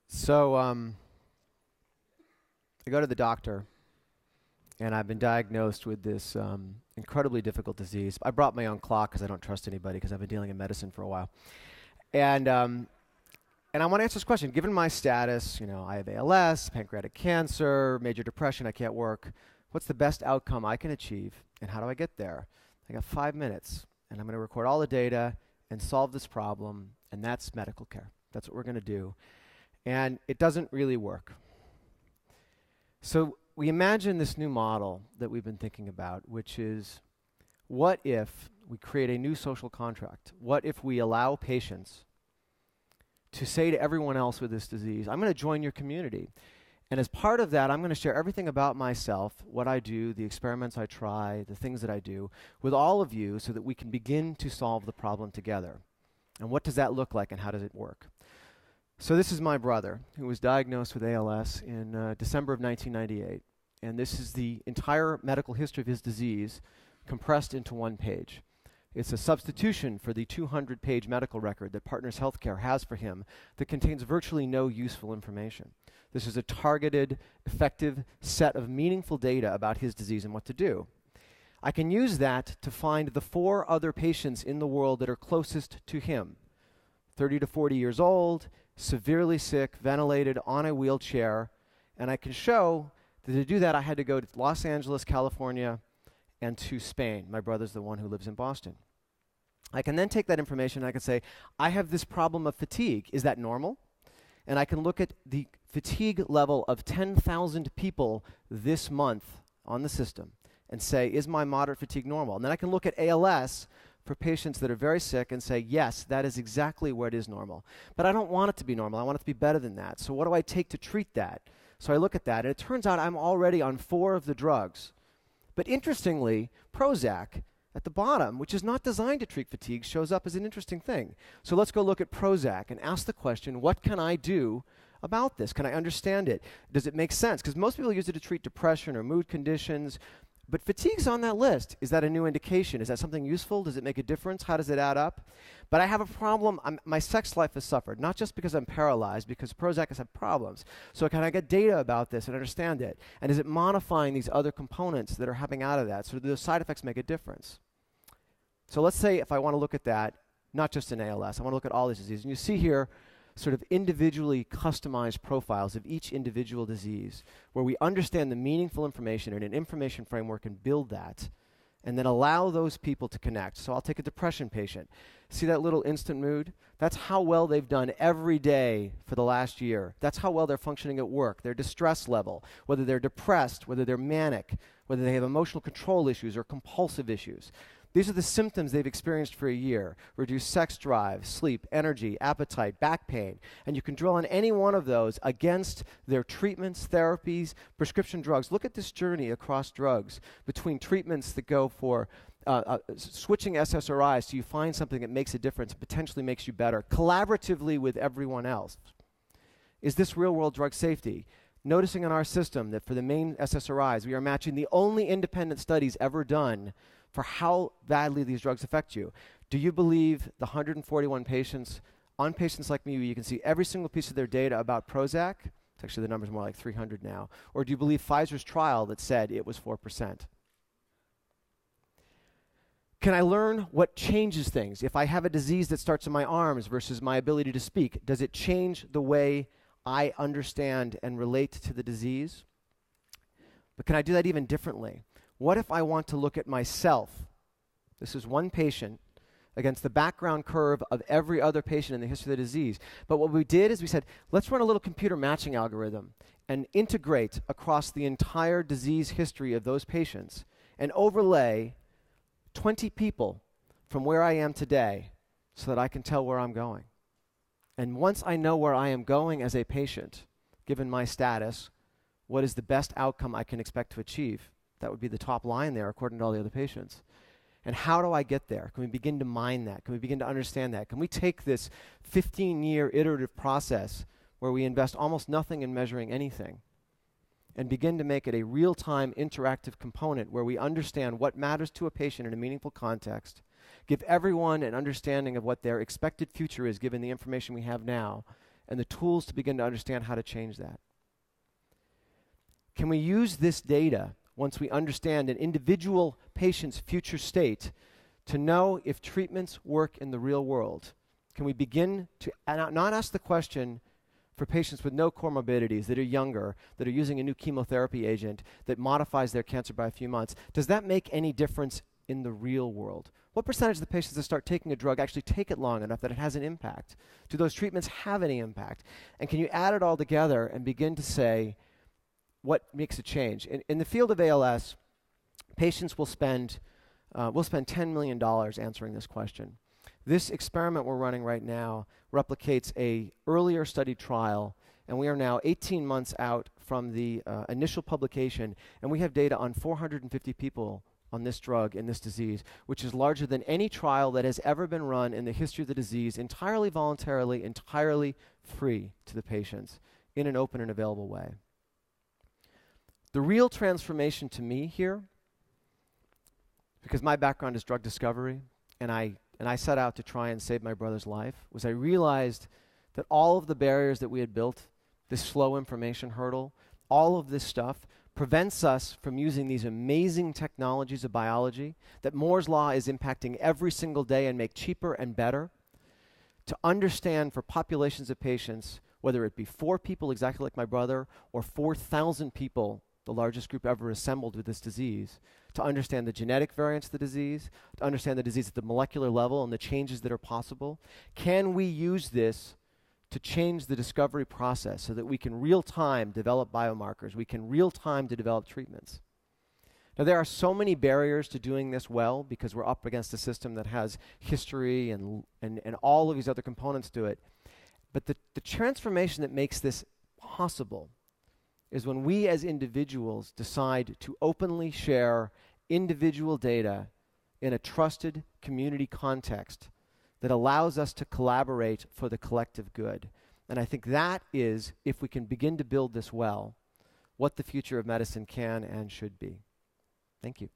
So I go to the doctor, and I've been diagnosed with this incredibly difficult disease. I brought my own clock because I don't trust anybody because I've been dealing in medicine for a while. And I want to answer this question. Given my status, I have ALS, pancreatic cancer, major depression, I can't work. What's the best outcome I can achieve, and how do I get there? I got 5 minutes, and I'm going to record all the data and solve this problem, and that's medical care. That's what we're going to do. And it doesn't really work. So we imagine this new model that we've been thinking about, which is, what if we create a new social contract? What if we allow patients to say to everyone else with this disease, I'm going to join your community. And as part of that, I'm going to share everything about myself, what I do, the experiments I try, the things that I do, with all of you so that we can begin to solve the problem together. And what does that look like, and how does it work? So this is my brother, who was diagnosed with ALS in December of 1998. And this is the entire medical history of his disease compressed into one page. It's a substitution for the 200-page medical record that Partners Healthcare has for him that contains virtually no useful information. This is a targeted, effective set of meaningful data about his disease and what to do. I can use that to find the 4 other patients in the world that are closest to him. 30 to 40 years old, severely sick, ventilated, on a wheelchair, and I can show that to do that I had to go to Los Angeles, California, and to Spain. My brother's the one who lives in Boston. I can then take that information and I can say, I have this problem of fatigue. Is that normal? And I can look at the fatigue level of 10,000 people this month on the system and say, is my moderate fatigue normal? And then I can look at ALS for patients that are very sick and say, yes, that is exactly where it is normal. But I don't want it to be normal. I want it to be better than that. So what do I take to treat that? So I look at that, and it turns out I'm already on 4 of the drugs. But interestingly, Prozac at the bottom, which is not designed to treat fatigue, shows up as an interesting thing. So let's go look at Prozac and ask the question, what can I do about this? Can I understand it? Does it make sense? Because most people use it to treat depression or mood conditions, but fatigue's on that list. Is that a new indication? Is that something useful? Does it make a difference? How does it add up? But I have a problem. My sex life has suffered, not just because I'm paralyzed, because Prozac has had problems. So can I get data about this and understand it? And is it modifying these other components that are happening out of that? So do those side effects make a difference? So let's say if I want to look at that, not just in ALS, I want to look at all these diseases. And you see here sort of individually customized profiles of each individual disease, where we understand the meaningful information in an information framework and build that, and then allow those people to connect. So I'll take a depression patient. See that little instant mood? That's how well they've done every day for the last year. That's how well they're functioning at work, their distress level, whether they're depressed, whether they're manic, whether they have emotional control issues or compulsive issues. These are the symptoms they've experienced for a year: reduced sex drive, sleep, energy, appetite, back pain. And you can drill on any one of those against their treatments, therapies, prescription drugs. Look at this journey across drugs between treatments that go for switching SSRIs so you find something that makes a difference, potentially makes you better, collaboratively with everyone else. Is this real-world drug safety? Noticing in our system that for the main SSRIs, we are matching the only independent studies ever done for how badly these drugs affect you. Do you believe the 141 patients on Patients Like Me, you can see every single piece of their data about Prozac? It's actually, the number's more like 300 now. Or do you believe Pfizer's trial that said it was 4%? Can I learn what changes things? If I have a disease that starts in my arms versus my ability to speak, does it change the way I understand and relate to the disease? But can I do that even differently? What if I want to look at myself? This is one patient against the background curve of every other patient in the history of the disease. But what we did is we said, let's run a little computer matching algorithm and integrate across the entire disease history of those patients and overlay 20 people from where I am today so that I can tell where I'm going. And once I know where I am going as a patient, given my status, what is the best outcome I can expect to achieve? That would be the top line there, according to all the other patients. And how do I get there? Can we begin to mine that? Can we begin to understand that? Can we take this 15-year iterative process where we invest almost nothing in measuring anything and begin to make it a real-time interactive component where we understand what matters to a patient in a meaningful context, give everyone an understanding of what their expected future is given the information we have now, and the tools to begin to understand how to change that? Can we use this data, once we understand an individual patient's future state, to know if treatments work in the real world? Can we begin to not ask the question for patients with no comorbidities, that are younger, that are using a new chemotherapy agent that modifies their cancer by a few months, does that make any difference in the real world? What percentage of the patients that start taking a drug actually take it long enough that it has an impact? Do those treatments have any impact? And can you add it all together and begin to say, what makes a change? In the field of ALS, patients will spend $10 million answering this question. This experiment we're running right now replicates a earlier studied trial, and we are now 18 months out from the initial publication, and we have data on 450 people on this drug in this disease, which is larger than any trial that has ever been run in the history of the disease, entirely voluntarily, entirely free to the patients, in an open and available way. The real transformation to me here, because my background is drug discovery, and I set out to try and save my brother's life, was I realized that all of the barriers that we had built, this slow information hurdle, all of this stuff prevents us from using these amazing technologies of biology that Moore's Law is impacting every single day and make cheaper and better, to understand for populations of patients, whether it be 4 people exactly like my brother or 4,000 people, the largest group ever assembled with this disease, to understand the genetic variants of the disease, to understand the disease at the molecular level and the changes that are possible. Can we use this to change the discovery process so that we can real-time develop biomarkers, we can real-time to develop treatments? Now, there are so many barriers to doing this well because we're up against a system that has history and all of these other components to it. But the transformation that makes this possible is when we as individuals decide to openly share individual data in a trusted community context that allows us to collaborate for the collective good. And I think that is, if we can begin to build this well, what the future of medicine can and should be. Thank you.